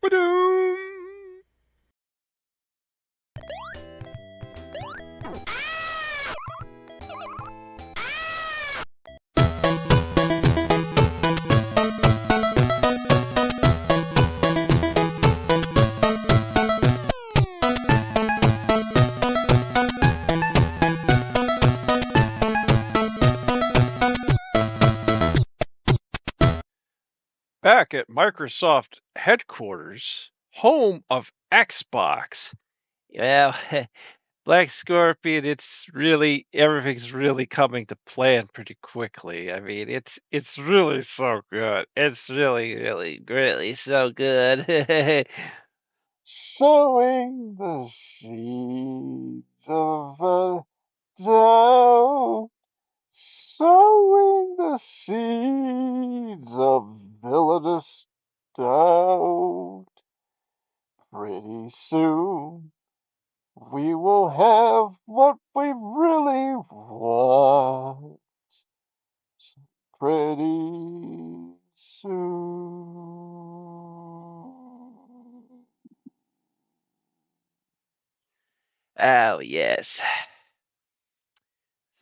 Ba-doom. Back at Microsoft headquarters, home of Xbox. Well, Black Scorpion, everything's really coming to plan pretty quickly. I mean, it's really so good. It's really so good. Sowing the seeds of a doubt, sowing the seeds of villainous doubt. Pretty soon we will have what we really want. Pretty soon. Oh, yes.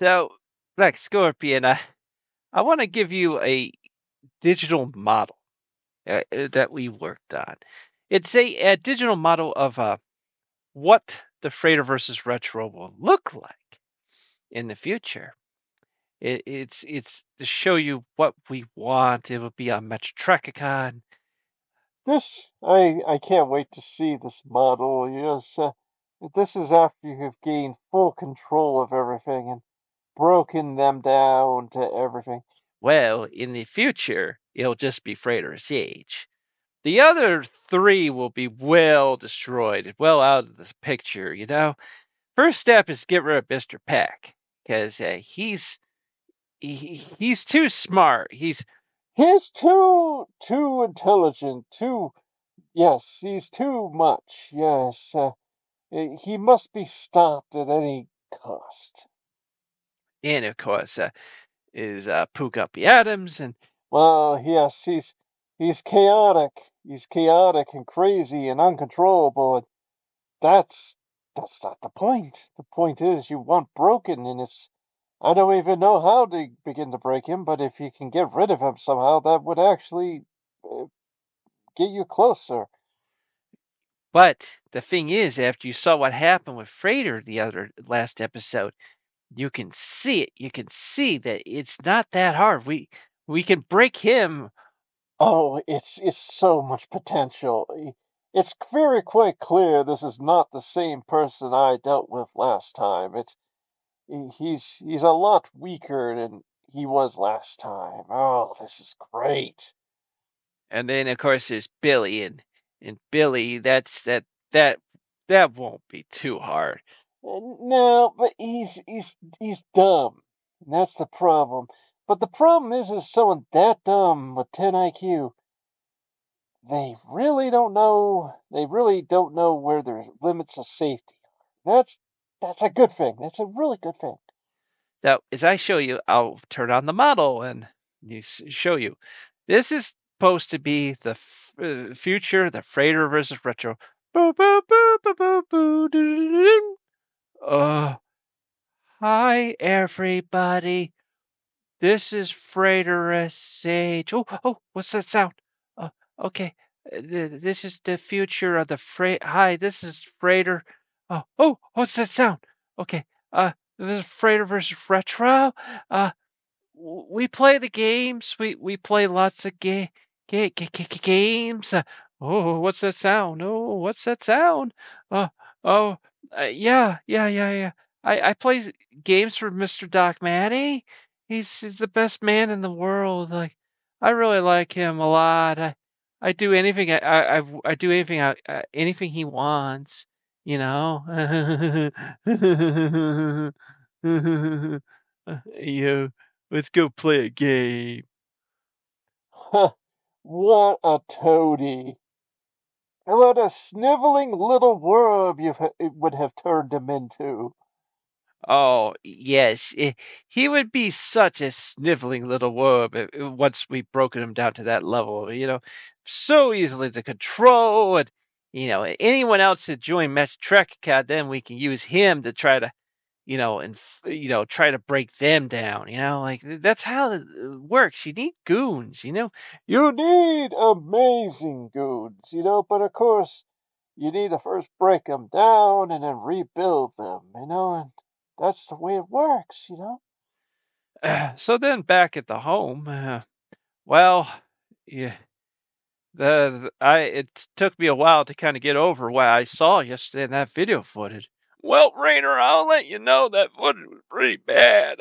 So, Black Scorpion, I want to give you a digital model that we worked on. It's a digital model of what the Frater versus Retro will look like in the future. It's to show you what we want. It will be on Metrotrekicon. I can't wait to see this model. Yes, this is after you have gained full control of everything and broken them down to everything. Well, in the future, it'll just be Frater's age. The other three will be well destroyed, well out of this picture, you know? First step is get rid of Mr. Peck, because he's too smart. He's too intelligent, yes, he's too much. Yes, he must be stopped at any cost. And of course, is Pookuppy Adams, and Well, yes, he's chaotic. He's chaotic and crazy and uncontrollable. And that's that's not the point. The point is you want broken, and I don't even know how to begin to break him. But if you can get rid of him somehow, that would actually get you closer. but the thing is, after you saw what happened with Frater the other last episode, you can see it. You can see that it's not that hard. We can break him. Oh, it's so much potential. It's very quite clear this is not the same person I dealt with last time. He's a lot weaker than he was last time. Oh, this is great. And then of course there's Billy, and Billy, that that won't be too hard. No, but he's dumb. And that's the problem. But the problem is someone that dumb with 10 IQ, they really don't know where their limits of safety are. That's a good thing. That's a really good thing. Now, as I show you, I'll turn on the model and show you. This is supposed to be the future, the Frater versus Retro. Boo, boo, boo, boo, boo, boo, doo, doo, doo. Hi everybody. This is Frater Sage. Oh, what's that sound? Okay. This is the future of the Frater. Hi, this is Frater. What's that sound? Okay. This is Frater versus Retro. Uh, we play the games. We play lots of games. What's that sound? Oh, what's that sound? Uh, oh, yeah. I play games for Mr. Doc Manny. He's the best man in the world. Like, I really like him a lot. I do anything I do anything he wants. You know. You. Let's go play a game. What a toady. What a sniveling little worm it would have turned him into. Oh, yes. He would be such a sniveling little worm once we've broken him down to that level. So easily to control. And, anyone else that join Metreka, then we can use him to try to, try to break them down. Like that's how it works. You need goons. You need amazing goons, but of course, you need to first break them down and then rebuild them, and that's the way it works. So then back at the home, well, yeah, it took me a while to kind of get over what I saw yesterday in that video footage. Well, Rainer, I'll let you know that footage was pretty bad.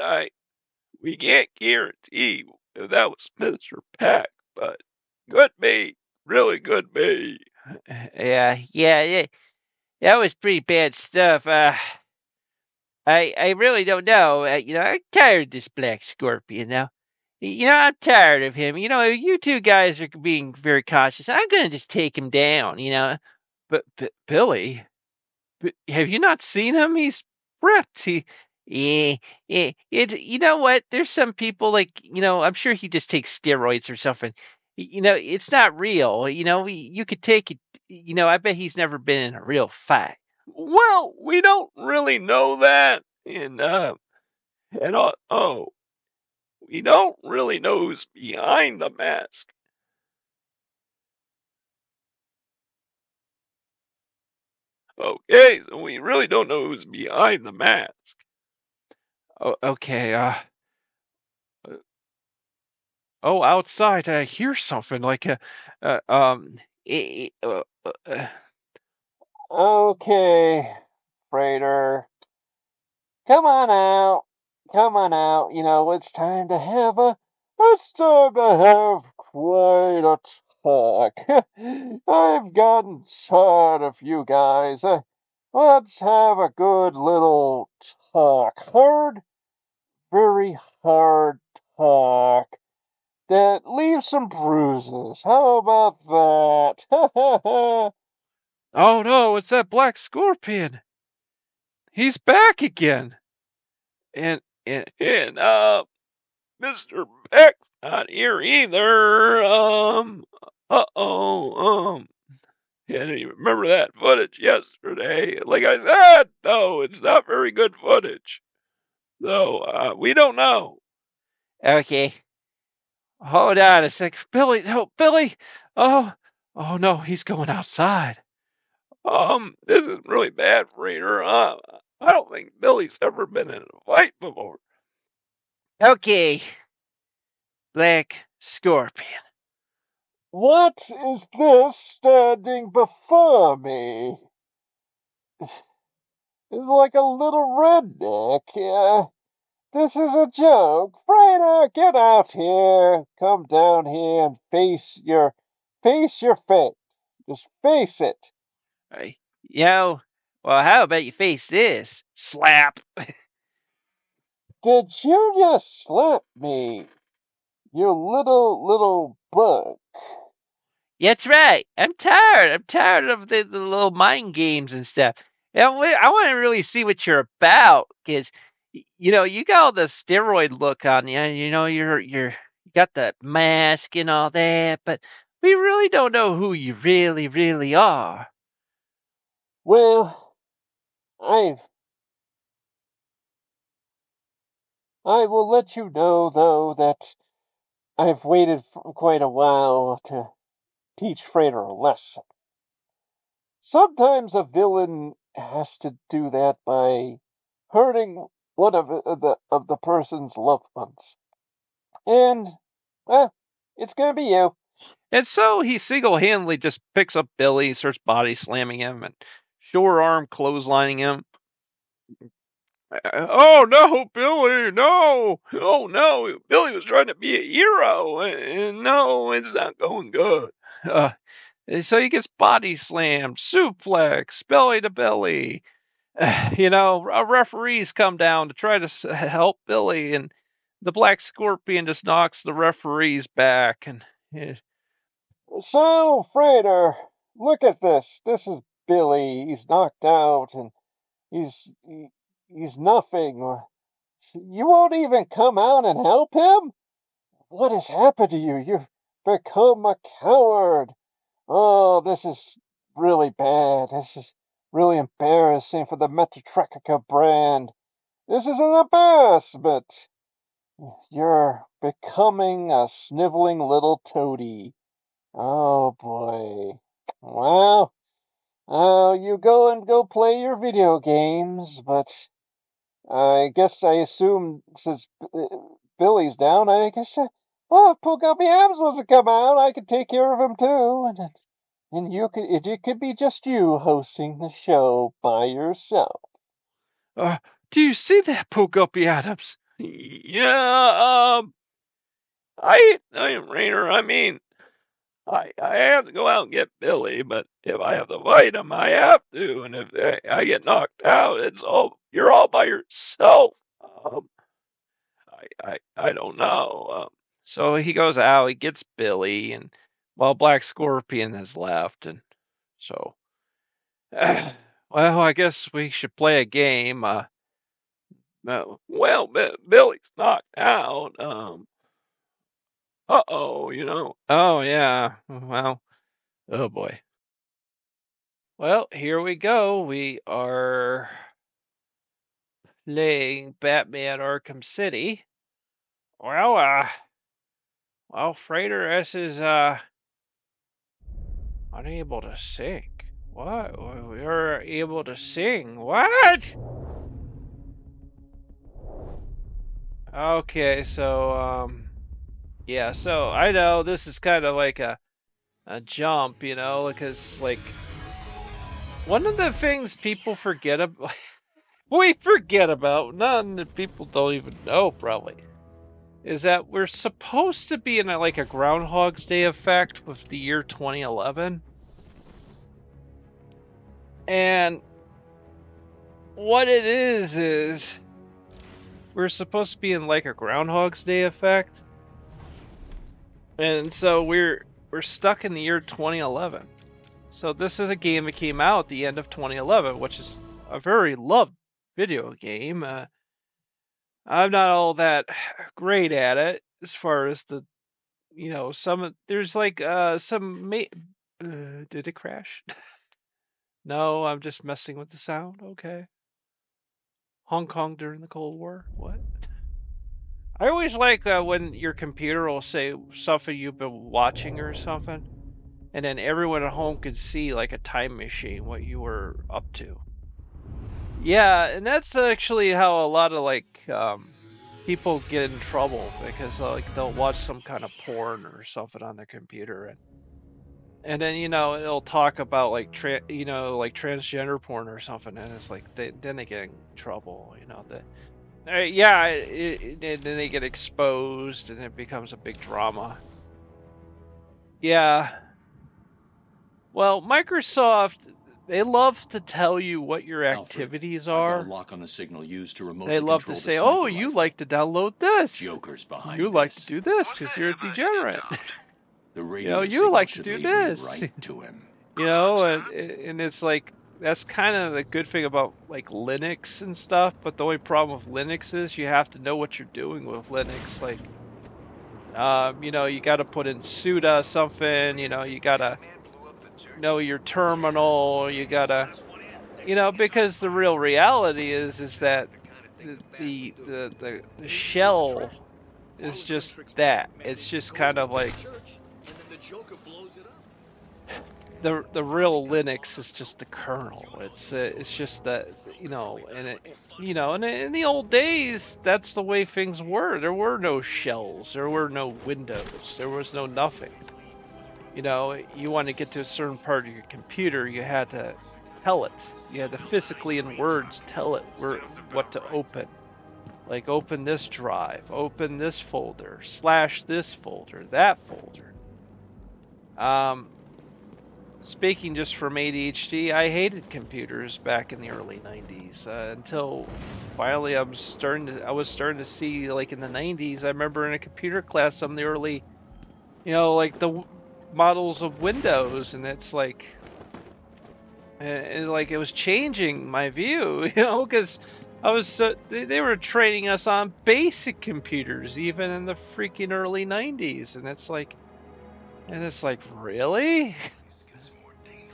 We can't guarantee if that was Mr. Peck, but good me, really good me. Yeah, that was pretty bad stuff. I really don't know. I'm tired of this Black Scorpion now. I'm tired of him. You two guys are being very cautious. I'm gonna just take him down. But Billy, have you not seen him? He's ripped. You know what? There's some people like I'm sure he just takes steroids or something. It's not real. You could take it. I bet he's never been in a real fight. Well, we don't really know that, and we don't really know who's behind the mask. Okay, so we really don't know who's behind the mask. Oh, okay. Oh, outside, I hear something like a, uh, um, eh, eh, uh, uh, Okay, Frater. Come on out. Come on out. It's time to have quite a talk. I've gotten tired of you guys. Let's have a good little talk. Hard, very hard talk that leaves some bruises. How about that? oh no, it's that black scorpion. He's back again. And, And Mr. Peck's not here either. Yeah, you remember that footage yesterday? Like I said, no, it's not very good footage. So, we don't know. okay, hold on a sec. Billy, no, Billy. Oh, oh no, he's going outside. This is really bad, Frater. I don't think Billy's ever been in a fight before. Okay, black scorpion. What is this standing before me? It's like a little redneck. This is a joke. Frater, get out here. Come down here and face your fate. Just face it. Right? Well, how about you face this? Slap. Did you just slap me? You little bug. That's right. I'm tired. I'm tired of the little mind games and stuff. I want to really see what you're about because, you got all the steroid look on you. You got the mask and all that, but we really don't know who you really, really are. Well, I've I will let you know though that I've waited for quite a while to teach Frater a lesson. Sometimes a villain has to do that by hurting one of the person's loved ones. And well, it's gonna be you. And so he single handedly just picks up Billy, starts body slamming him, and short arm clotheslining him. Oh no, Billy, no! Oh no, Billy was trying to be a hero, and no, it's not going good. Uh, so he gets body slammed, suplex, belly to belly. Referees come down to try to help Billy, and the Black Scorpion just knocks the referees back. And So, Frater, look at this. This is Billy. He's knocked out and he's He's nothing. You won't even come out and help him? What has happened to you? You've become a coward. Oh, this is really bad. This is really embarrassing for the Metatrekica brand. This is an embarrassment. You're becoming a sniveling little toady. Oh boy. Well, you go play your video games, but I assume since Billy's down, well, if Pugabi Abs was to come out, I could take care of him too, and it could be just you hosting the show by yourself. Do you see that, Poguppy Adams? Yeah, I Rainer, I mean, I have to go out and get Billy, but if I have to fight him, I have to, and if I get knocked out, you're all by yourself. I don't know. So he goes out, he gets Billy, and while Black Scorpion has left, and so, well, I guess we should play a game. Well, Billy's knocked out. Oh, Oh yeah, well, oh boy. Well, here we go. We are playing Batman Arkham City. Well, Frater S is unable to sing. What? We're able to sing. What? Okay, so yeah, so I know this is kind of like a jump, because like one of the things people forget about we forget about, none that people don't even know probably, is that we're supposed to be in like a Groundhog's Day effect with the year 2011. And what it is we're supposed to be in like a Groundhog's Day effect. And so we're stuck in the year 2011. So this is a game that came out at the end of 2011, which is a very loved video game. I'm not all that great at it as far as the, there's like did it crash? No, I'm just messing with the sound. Okay. Hong Kong during the Cold War? What? I always like when your computer will say something you've been watching or something, and then everyone at home could see like a time machine what you were up to. Yeah, and that's actually how a lot of like people get in trouble, because like they'll watch some kind of porn or something on their computer, and then it'll talk about like like transgender porn or something, and it's like then they get in trouble, yeah, then they get exposed and it becomes a big drama. Yeah. Well, Microsoft, they love to tell you what your activities are. I've got a lock on the signal used to remotely they love to say, "Oh, you like to download this. Joker's behind you like to do this because you're a degenerate. The radio you like to do this. Right to him. And it's like that's kind of the good thing about like Linux and stuff. But the only problem with Linux is you have to know what you're doing with Linux. Like, you got to put in sudo something. You got to know your terminal. You got to, because the real reality is that the shell is just that. It's just kind of like the real Linux is just the kernel. It's just that, and in the old days, that's the way things were. There were no shells. There were no Windows. There was no nothing. You want to get to a certain part of your computer, you had to tell it. You had to physically in words tell it what to open. Like open this drive, open this folder, / this folder, that folder. Speaking just from ADHD, I hated computers back in the early 90s until finally I was starting to see, like in the 90s, I remember in a computer class some of the early, like the models of Windows, and it's like, and like it was changing my view, because They were training us on basic computers even in the freaking early 90s, and it's like really?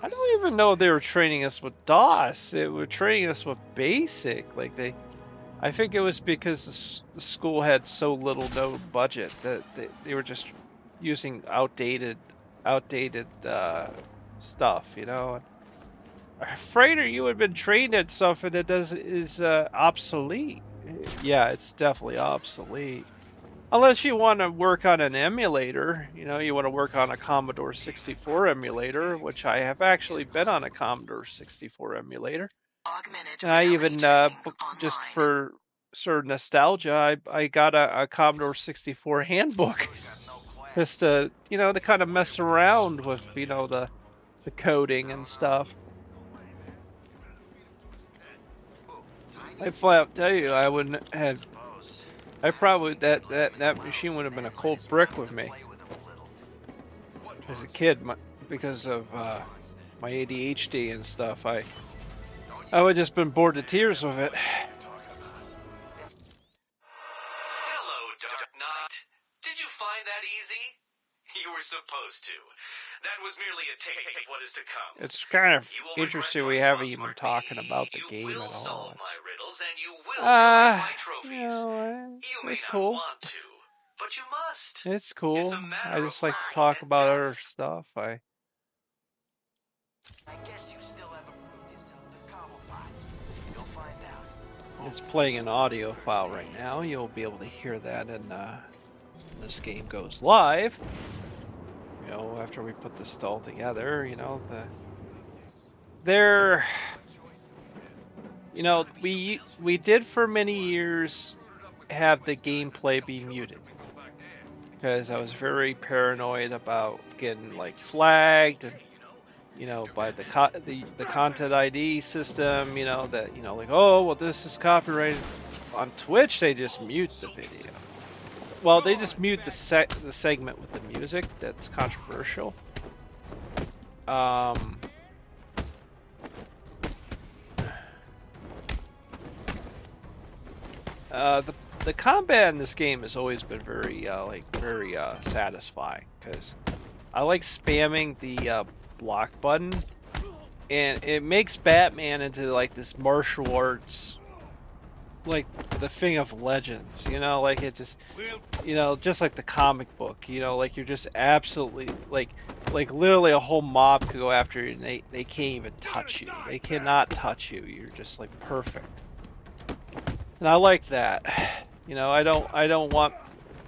I don't even know if they were training us with DOS. They were training us with basic. I think it was because the school had so little no budget that they were just using outdated stuff, you know. Frater, you had been trained at stuff that is obsolete. Yeah, it's definitely obsolete. Unless you want to work on an emulator, you know, you want to work on a Commodore 64 emulator, which I have actually been on a Commodore 64 emulator. And I even, just for sort of nostalgia, I got a Commodore 64 handbook just to, you know, to kind of mess around with, you know, the coding and stuff. I flat out tell you, I wouldn't have. I probably that machine would have been a cold brick with me as a kid, because of my ADHD and stuff. I would have just been bored to tears with it. Hello, Dark Knight. Did you find that easy? You were supposed to. That was merely a taste of what is to come. It's kind of interesting we haven't even talking about the game at all. You will solve my riddles and you will collect my trophies. You know, you may it's not cool. want to, but you must. It's cool. It's a matter I just of like to life talk and about death. other stuff. I guess you still haven't proved yourself to Cobblepot. You'll find out. It's playing an audio file right now. You'll be able to hear that when this game goes live. You know, after we put this all together, you know, you know, we did for many years have the gameplay be muted because I was very paranoid about getting like flagged and, you know, by the content ID system, you know, that, you know, like, oh, well, this is copyrighted. On Twitch, they just mute the video. Well, they just mute the segment with the music that's controversial. The combat in this game has always been very satisfying because I like spamming the block button, and it makes Batman into like this martial arts, like the thing of legends, you know, like it just, you know, just like the comic book, you know, like you're just absolutely like literally a whole mob could go after you and they can't even touch you. They cannot touch you. You're just like perfect. And I like that. You know, I don't want to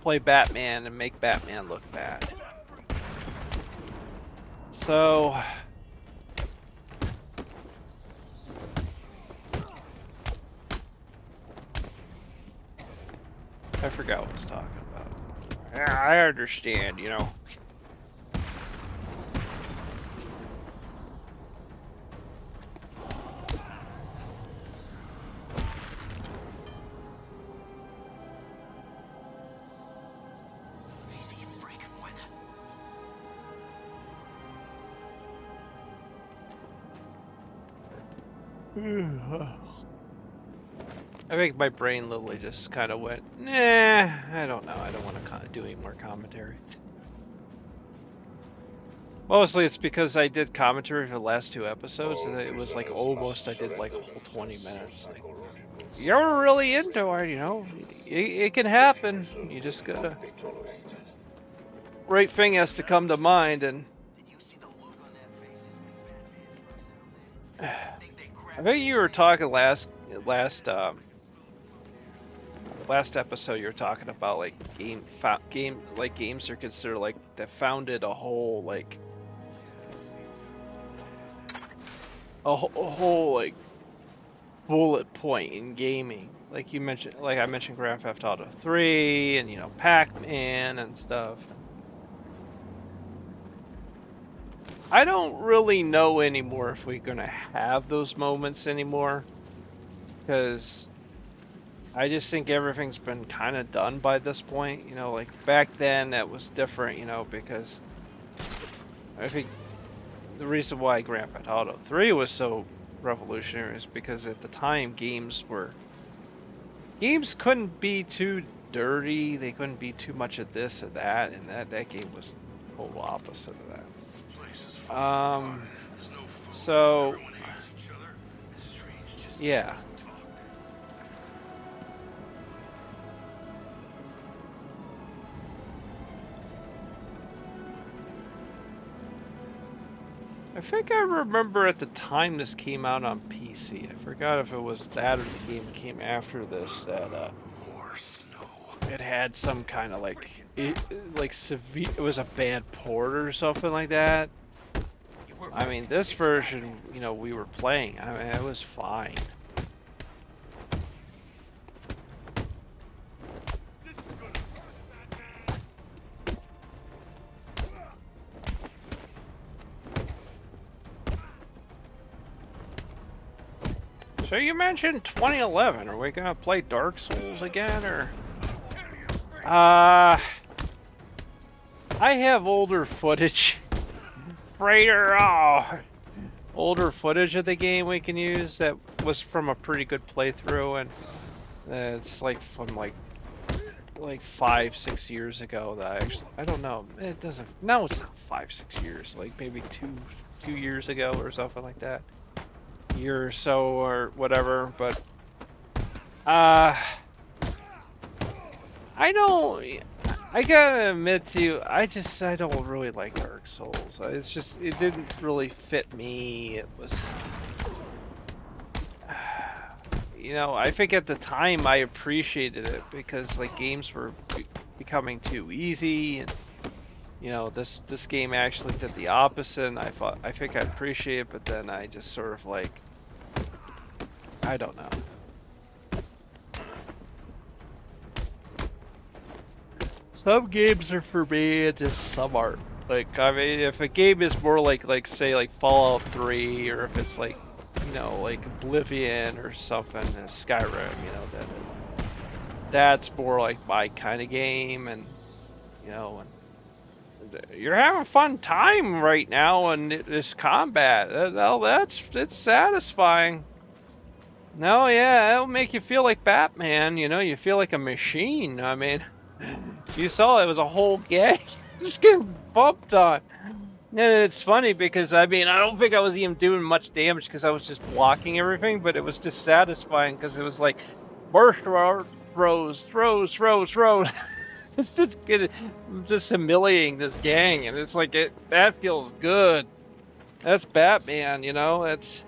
play Batman and make Batman look bad. So I forgot what I was talking about. Yeah, I understand, you know. Easy freaking with it. I think my brain literally just kind of went, nah, I don't know. I don't want to do any more commentary. Mostly it's because I did commentary for the last 2 episodes, and it was like almost I did like a whole 20 minutes. Like, you're really into it, you know. It can happen. You just gotta. Right thing has to come to mind, and Did you see the look on their faces when Batman's right there? I think they I think you were talking last episode. You were talking about like games are considered like that founded a whole like a whole like bullet point in gaming. Like you mentioned, like I mentioned Grand Theft Auto 3 and, you know, Pac-Man and stuff. I don't really know anymore if we're gonna have those moments anymore, because I just think everything's been kind of done by this point. You know, like back then that was different, you know, because I think the reason why Grand Theft Auto 3 was so revolutionary is because at the time games were games couldn't be too dirty. They couldn't be too much of this or that, and that game was total opposite of that. This place is falling Um, apart. There's no food. so Everyone hates each other. This Strange just yeah. doesn't talk. I think I remember at the time this came out on PC. I forgot if it was that or the game that came after this that More snow. it had some kind of like severe. It was a bad port or something like that. I mean, this version, you know, we were playing. I mean, it was fine. So you mentioned 2011. Are we gonna play Dark Souls again, or? I have older footage. Frater, older footage of the game we can use that was from a pretty good playthrough, and it's like from like 5-6 years ago. That I don't know. It doesn't. No, it's not 5-6 years. Like maybe two years ago or something like that. Year or so or whatever, but I gotta admit to you, I don't really like Dark Souls. It didn't really fit me. It was, you know, I think at the time I appreciated it because like games were becoming too easy, and you know, this game actually did the opposite, and I think I appreciate it, but then I just sort of like, I don't know. Some games are for me, and just some aren't. Like, I mean, if a game is more like say like Fallout 3, or if it's like, you know, like Oblivion or something, Skyrim, you know, that's more like my kind of game, and you know, and you're having a fun time right now, and this combat, it's satisfying. No, yeah, it'll make you feel like Batman. You know, you feel like a machine. I mean, you saw it was a whole gang just getting bumped on. And it's funny because I mean, I don't think I was even doing much damage because I was just blocking everything, but it was just satisfying because it was like burst throws. It's just humiliating this gang, and it's like that feels good. That's Batman, you know. It's,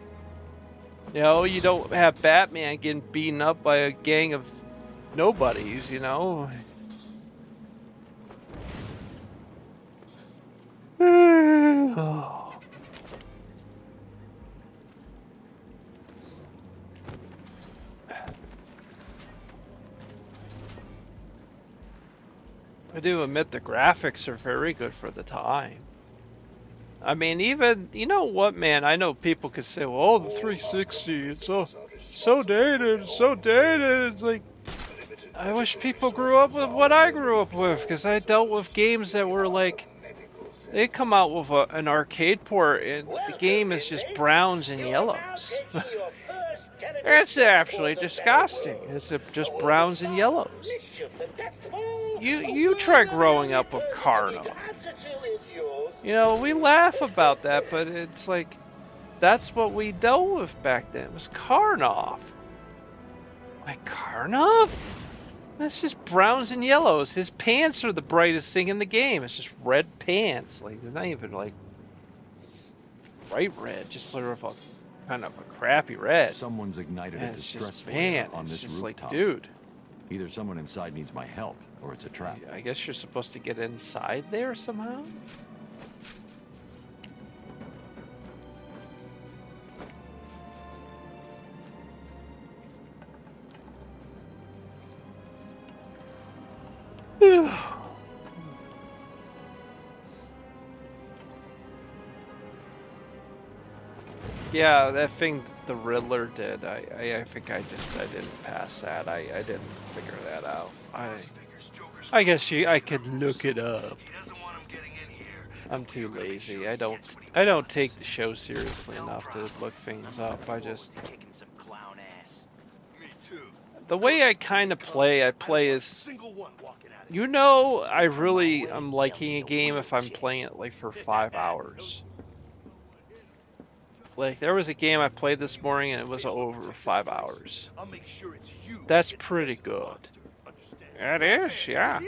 you know, you don't have Batman getting beaten up by a gang of nobodies, you know. I do admit the graphics are very good for the time. I mean, even, you know what, man, I know people could say, well, oh, the 360, it's so dated, It's like, I wish people grew up with what I grew up with, because I dealt with games that were like, they come out with an arcade port, and the game is just browns and yellows. It's actually disgusting. It's just browns and yellows. You try growing up with Carno. You know, we laugh about that, but it's like, that's what we dealt with back then. It was Karnov. Like, Karnov? That's just browns and yellows. His pants are the brightest thing in the game. It's just red pants. Like, they're not even like bright red, just sort of a kind of a crappy red. Someone's ignited a And it's distress just, flare man, on it's this just rooftop. like, dude. Either someone inside needs my help, or it's a trap. I guess you're supposed to get inside there somehow? Yeah, that thing the Riddler did, I think I didn't pass that. I didn't figure that out. I guess I could look it up. He doesn't want him getting in here. I'm too lazy. I don't take the show seriously enough to look things up. I just Kicking some clown ass. Me too. the way I kind of play, I play is, I really am liking a game if I'm playing it like for 5 hours. Like there was a game I played this morning and it was over 5 hours. That's pretty good. It is, yeah.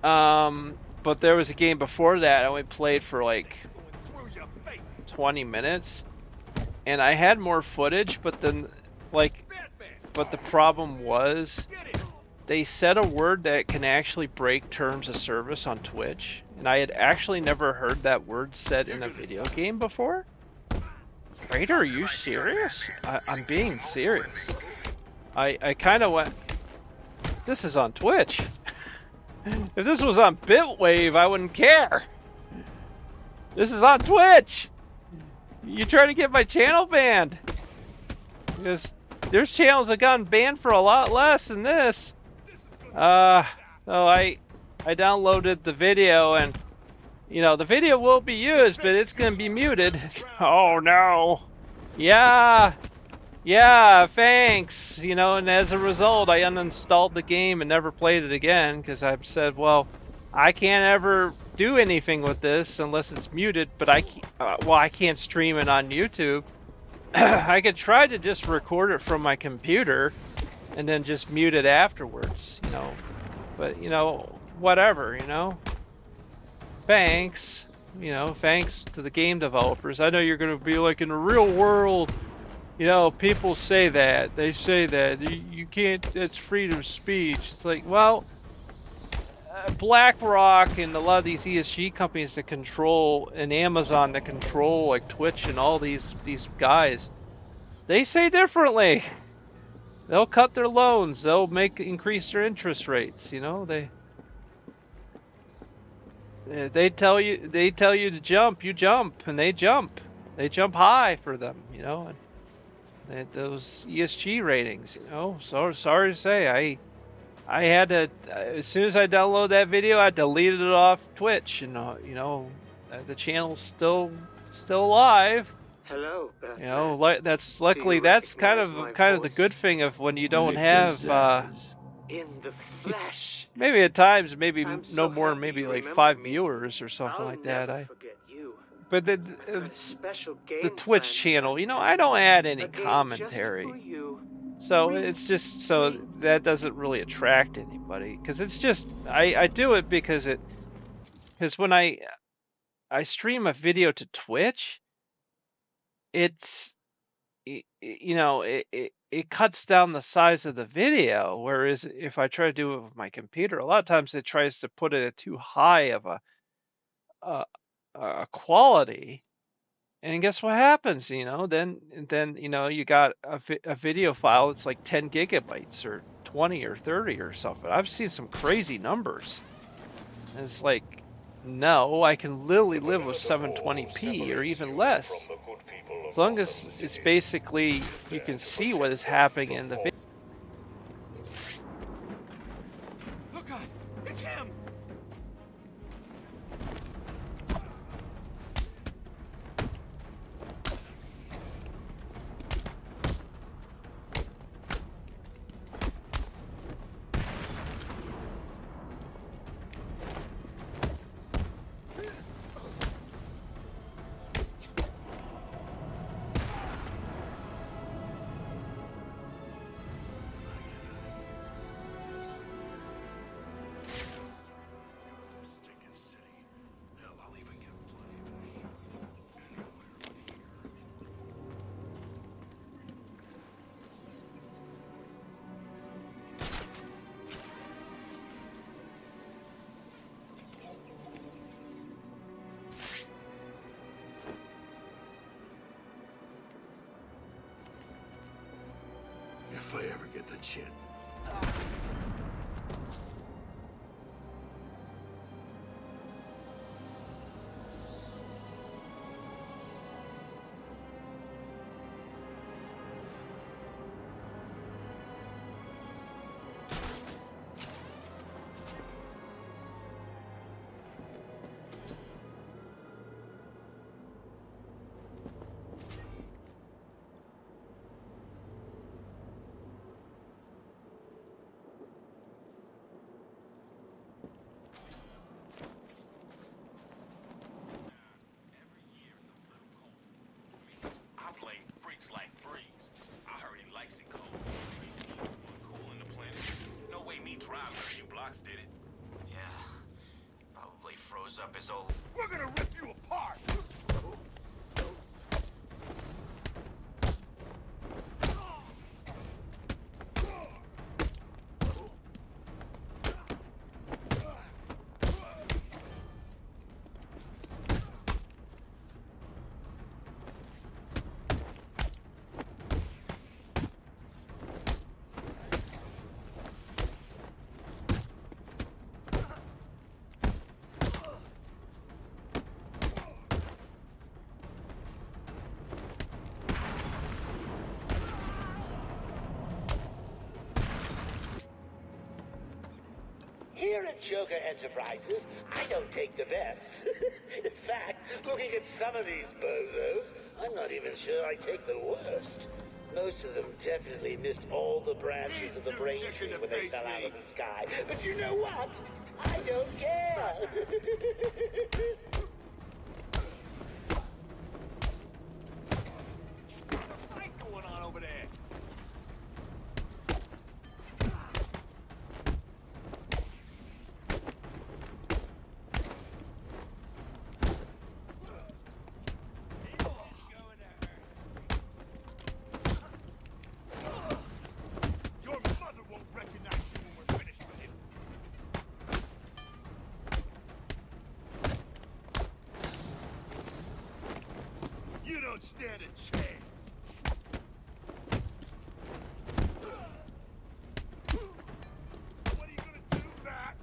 But there was a game before that I only played for like 20 minutes, and I had more footage, but then but the problem was they said a word that can actually break terms of service on Twitch, and I had actually never heard that word said in a video game before. Frater, are you serious? I'm being serious. I kind of went, this is on Twitch. If this was on Bitwave, I wouldn't care. This is on Twitch. You're trying to get my channel banned. Because there's channels that gotten banned for a lot less than this. So I downloaded the video, and the video will be used, but it's gonna be muted. Oh no. Yeah, thanks. And as a result, I uninstalled the game and never played it again because I've said, well, I can't ever do anything with this unless it's muted. But I can't stream it on YouTube. I could try to just record it from my computer and then just mute it afterwards, But whatever, Thanks. Thanks to the game developers. I know you're gonna be like, in the real world, people say that. They say that you can't. It's freedom of speech. It's like, well, BlackRock and a lot of these ESG companies that control, and Amazon that control like Twitch and all these guys, they say differently. They'll cut their loans. They'll increase their interest rates. They tell you to jump, you jump, and they jump. They jump high for them. And those ESG ratings. So sorry to say, I had to, as soon as I downloaded that video, I deleted it off Twitch, and the channel's still alive. Hello, Batman. That's luckily that's kind of the good thing of when you don't have in the flesh. maybe at times maybe I'm no so more, happy maybe you like remember 5 me. viewers or something I'll like that. never forget you. But I've got a special game the Twitch channel, I don't add any commentary. Just for you. So it's just so that doesn't really attract anybody, because it's just I do it because when I stream a video to Twitch, it's it cuts down the size of the video, whereas if I try to do it with my computer, a lot of times it tries to put it at too high of a quality. And guess what happens? Then you got a video file that's like 10 gigabytes or 20 or 30 or something. I've seen some crazy numbers. And it's like, no, I can literally live with 720p or even less. As long as it's basically, you can see what is happening in the video. Look out! It's him! If I ever get the chance. likes life freeze. I heard he likes it cold. Cooling the planet. No way me driving a few blocks did it. Yeah. Probably froze up his old... We're gonna rip you apart! Here at Joker Enterprises, I don't take the best. In fact, looking at some of these bozos, I'm not even sure I take the worst. Most of them definitely missed all the branches of the brain tree when they fell out of the sky. But you know what? I don't care. What's the fight going on over there? Your mother won't recognize you when we're finished with him. You don't stand a chance. What are you gonna do, Bat?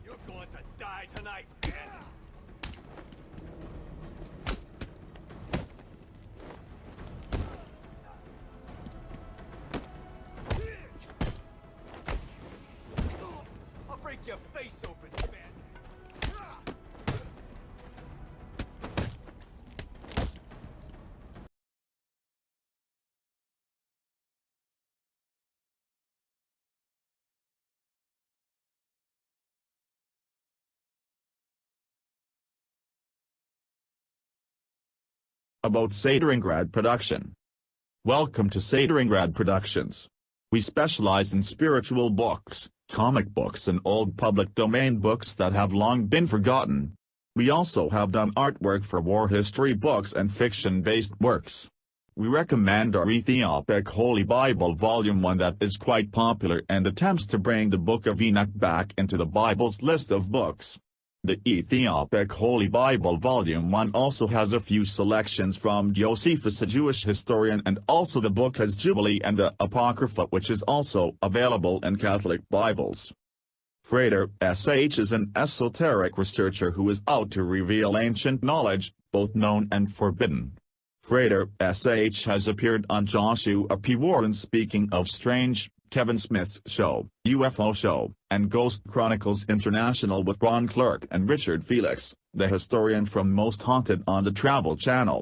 You're going to die tonight. I'll break your face open, man. About Sateringrad Production. Welcome to Sateringrad Productions. We specialize in spiritual books, comic books and old public domain books that have long been forgotten. We also have done artwork for war history books and fiction-based works. We recommend our Ethiopic Holy Bible Volume 1 that is quite popular and attempts to bring the Book of Enoch back into the Bible's list of books. The Ethiopic Holy Bible Volume 1 also has a few selections from Josephus, a Jewish historian, and also the book has Jubilee and the Apocrypha, which is also available in Catholic Bibles. Frater, SH, is an esoteric researcher who is out to reveal ancient knowledge, both known and forbidden. Frater, SH has appeared on Joshua P. Warren's Speaking of Strange, Kevin Smith's show, UFO Show, and Ghost Chronicles International with Ron Clark and Richard Felix, the historian from Most Haunted on the Travel Channel.